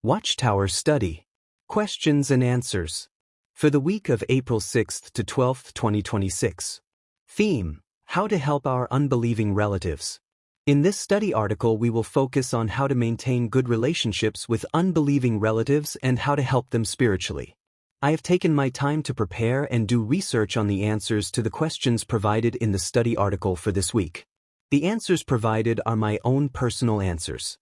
Watchtower Study. Questions and Answers. For the week of April 6th to 12th, 2026. Theme: How to Help Our Unbelieving Relatives. In this study article, we will focus on how to maintain good relationships with unbelieving relatives and how to help them spiritually. I have taken my time to prepare and do research on the answers to the questions provided in the study article for this week. The answers provided are my own personal answers.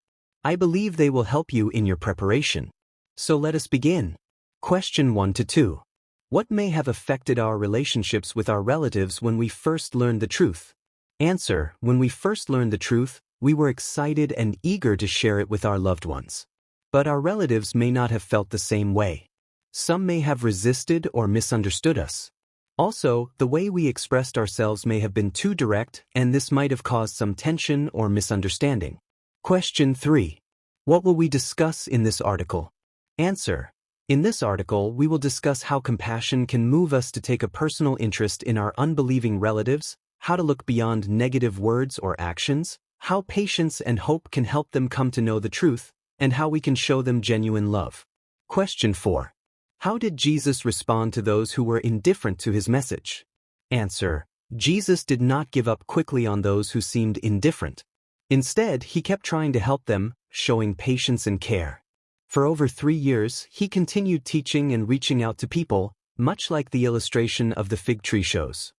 I believe they will help you in your preparation. So let us begin. Question 1 to 2. What may have affected our relationships with our relatives when we first learned the truth? Answer: When we first learned the truth, we were excited and eager to share it with our loved ones. But our relatives may not have felt the same way. Some may have resisted or misunderstood us. Also, the way we expressed ourselves may have been too direct, and this might have caused some tension or misunderstanding. Question 3. What will we discuss in this article? Answer: In this article, we will discuss how compassion can move us to take a personal interest in our unbelieving relatives, how to look beyond negative words or actions, how patience and hope can help them come to know the truth, and how we can show them genuine love. Question 4. How did Jesus respond to those who were indifferent to his message? Answer: Jesus did not give up quickly on those who seemed indifferent. Instead, he kept trying to help them, showing patience and care. For over 3 years, he continued teaching and reaching out to people, much like the illustration of the fig tree shows.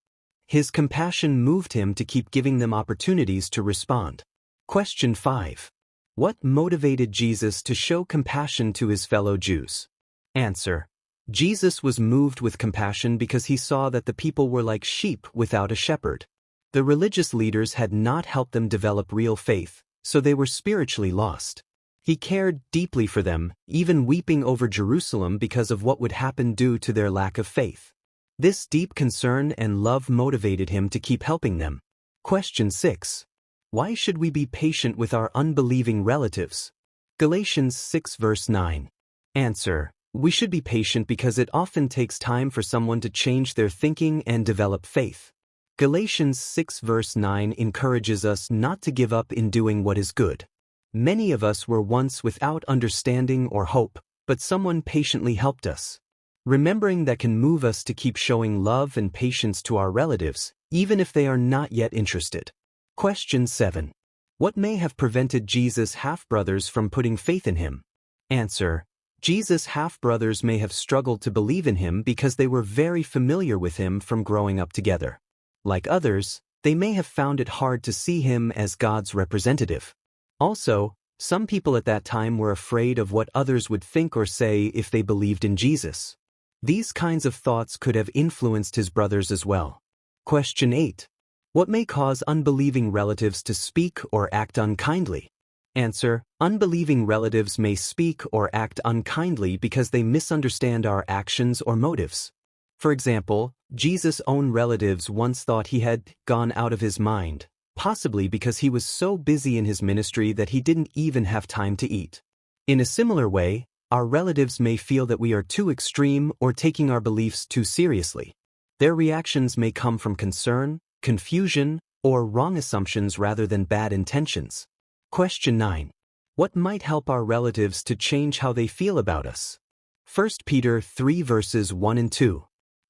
His compassion moved him to keep giving them opportunities to respond. Question 5. What motivated Jesus to show compassion to his fellow Jews? Answer: Jesus was moved with compassion because he saw that the people were like sheep without a shepherd. The religious leaders had not helped them develop real faith, so they were spiritually lost. He cared deeply for them, even weeping over Jerusalem because of what would happen due to their lack of faith. This deep concern and love motivated him to keep helping them. Question 6. Why should we be patient with our unbelieving relatives? Galatians 6 verse 9. Answer: We should be patient because it often takes time for someone to change their thinking and develop faith. Galatians 6 verse 9 encourages us not to give up in doing what is good. Many of us were once without understanding or hope, but someone patiently helped us. Remembering that can move us to keep showing love and patience to our relatives, even if they are not yet interested. Question 7. What may have prevented Jesus' half-brothers from putting faith in him? Answer: Jesus' half-brothers may have struggled to believe in him because they were very familiar with him from growing up together. Like others, they may have found it hard to see him as God's representative. Also, some people at that time were afraid of what others would think or say if they believed in Jesus. These kinds of thoughts could have influenced his brothers as well. Question 8. What may cause unbelieving relatives to speak or act unkindly? Answer: Unbelieving relatives may speak or act unkindly because they misunderstand our actions or motives. For example, Jesus' own relatives once thought he had gone out of his mind, possibly because he was so busy in his ministry that he didn't even have time to eat. In a similar way, our relatives may feel that we are too extreme or taking our beliefs too seriously. Their reactions may come from concern, confusion, or wrong assumptions rather than bad intentions. Question 9. What might help our relatives to change how they feel about us? 1 Peter 3 verses 1 and 2.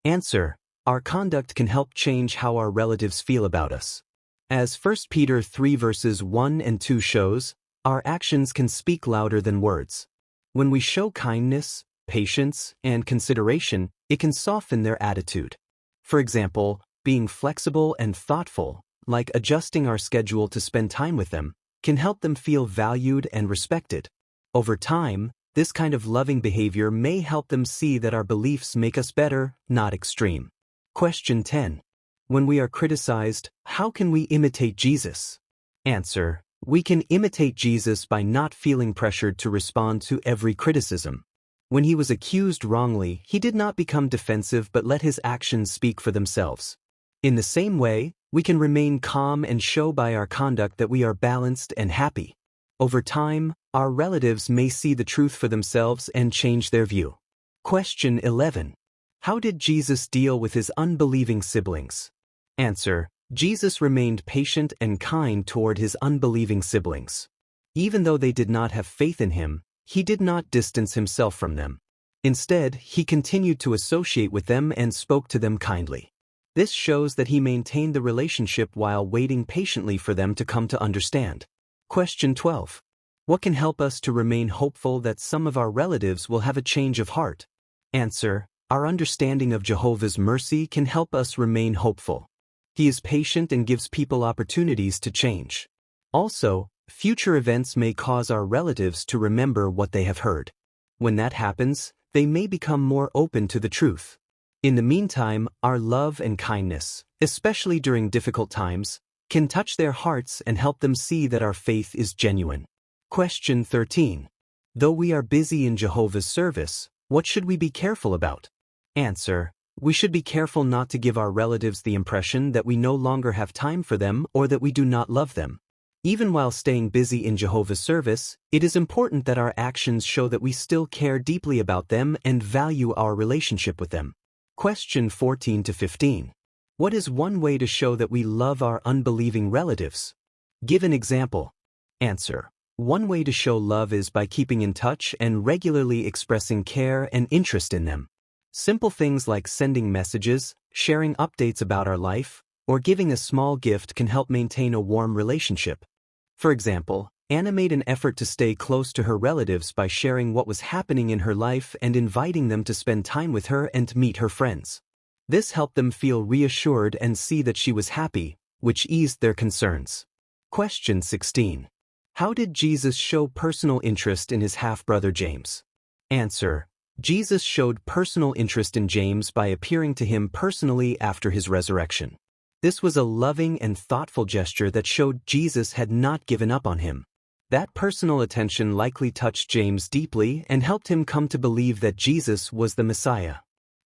Answer: Our conduct can help change how our relatives feel about us. As 1 Peter 3 verses 1 and 2 shows, our actions can speak louder than words. When we show kindness, patience, and consideration, it can soften their attitude. For example, being flexible and thoughtful, like adjusting our schedule to spend time with them, can help them feel valued and respected. Over time, this kind of loving behavior may help them see that our beliefs make us better, not extreme. Question 10. When we are criticized, how can we imitate Jesus? Answer: We can imitate Jesus by not feeling pressured to respond to every criticism. When he was accused wrongly, he did not become defensive but let his actions speak for themselves. In the same way, we can remain calm and show by our conduct that we are balanced and happy. Over time, our relatives may see the truth for themselves and change their view. Question 11. How did Jesus deal with his unbelieving siblings? Answer: Jesus remained patient and kind toward his unbelieving siblings. Even though they did not have faith in him, He did not distance himself from them. Instead, he continued to associate with them and spoke to them kindly. This shows that he maintained the relationship while waiting patiently for them to come to understand. Question 12. What can help us to remain hopeful that some of our relatives will have a change of heart? Answer. Our understanding of Jehovah's mercy can help us remain hopeful. He is patient and gives people opportunities to change. Also, future events may cause our relatives to remember what they have heard. When that happens, they may become more open to the truth. In the meantime, our love and kindness, especially during difficult times, can touch their hearts and help them see that our faith is genuine. Question 13. Though we are busy in Jehovah's service, what should we be careful about? Answer. We should be careful not to give our relatives the impression that we no longer have time for them or that we do not love them. Even while staying busy in Jehovah's service, it is important that our actions show that we still care deeply about them and value our relationship with them. Question 14 to 15. What is one way to show that we love our unbelieving relatives? Give an example. Answer. One way to show love is by keeping in touch and regularly expressing care and interest in them. Simple things like sending messages, sharing updates about our life, or giving a small gift can help maintain a warm relationship. For example, Anna made an effort to stay close to her relatives by sharing what was happening in her life and inviting them to spend time with her and to meet her friends. This helped them feel reassured and see that she was happy, which eased their concerns. Question 16. How did Jesus show personal interest in his half-brother James? Answer. Jesus showed personal interest in James by appearing to him personally after his resurrection. This was a loving and thoughtful gesture that showed Jesus had not given up on him. That personal attention likely touched James deeply and helped him come to believe that Jesus was the Messiah.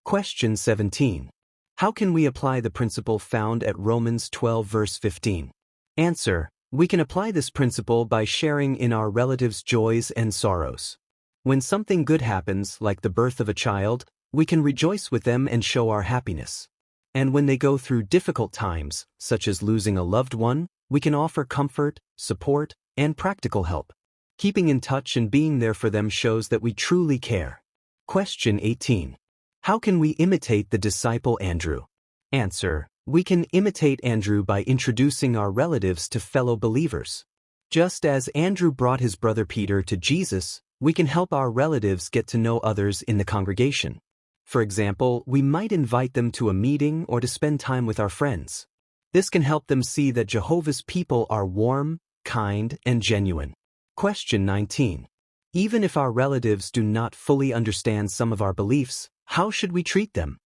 Question 17. How can we apply the principle found at Romans 12 verse 15? Answer. We can apply this principle by sharing in our relatives' joys and sorrows. When something good happens, like the birth of a child, we can rejoice with them and show our happiness. And when they go through difficult times, such as losing a loved one, we can offer comfort, support, and practical help. Keeping in touch and being there for them shows that we truly care. Question 18. How can we imitate the disciple Andrew? Answer. We can imitate Andrew by introducing our relatives to fellow believers. Just as Andrew brought his brother Peter to Jesus, we can help our relatives get to know others in the congregation. For example, we might invite them to a meeting or to spend time with our friends. This can help them see that Jehovah's people are warm, kind, and genuine. Question 19. Even if our relatives do not fully understand some of our beliefs, how should we treat them?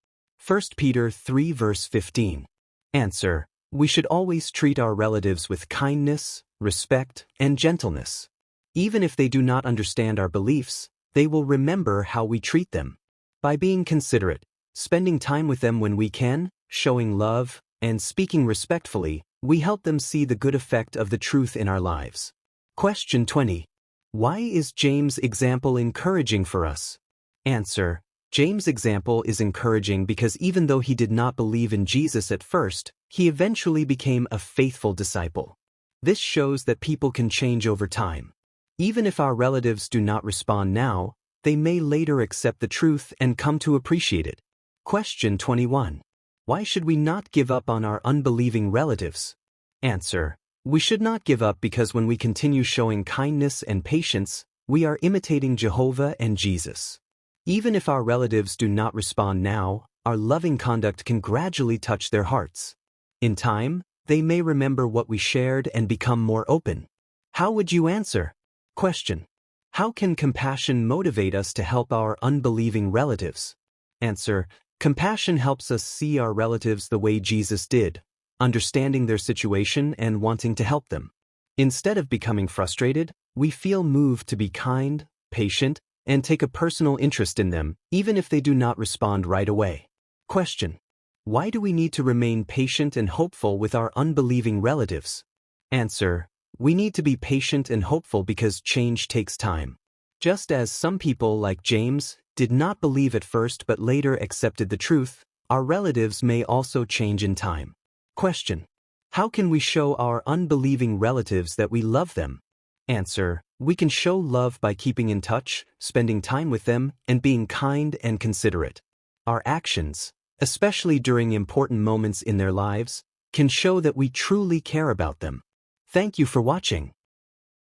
1 Peter 3 verse 15. Answer. We should always treat our relatives with kindness, respect, and gentleness. Even if they do not understand our beliefs, they will remember how we treat them. By being considerate, spending time with them when we can, showing love, and speaking respectfully, we help them see the good effect of the truth in our lives. Question 20. Why is James' example encouraging for us? Answer. James' example is encouraging because even though he did not believe in Jesus at first, he eventually became a faithful disciple. This shows that people can change over time. Even if our relatives do not respond now, they may later accept the truth and come to appreciate it. Question 21. Why should we not give up on our unbelieving relatives? Answer. We should not give up because when we continue showing kindness and patience, we are imitating Jehovah and Jesus. Even if our relatives do not respond now, our loving conduct can gradually touch their hearts. In time, they may remember what we shared and become more open. How would you answer? Question. How can compassion motivate us to help our unbelieving relatives? Answer. Compassion helps us see our relatives the way Jesus did, understanding their situation and wanting to help them. Instead of becoming frustrated, we feel moved to be kind, patient, and take a personal interest in them, even if they do not respond right away. Question. Why do we need to remain patient and hopeful with our unbelieving relatives? Answer. We need to be patient and hopeful because change takes time. Just as some people, like James, did not believe at first but later accepted the truth, our relatives may also change in time. Question. How can we show our unbelieving relatives that we love them? Answer: we can show love by keeping in touch, spending time with them, and being kind and considerate. Our actions, especially during important moments in their lives, can show that we truly care about them. Thank you for watching.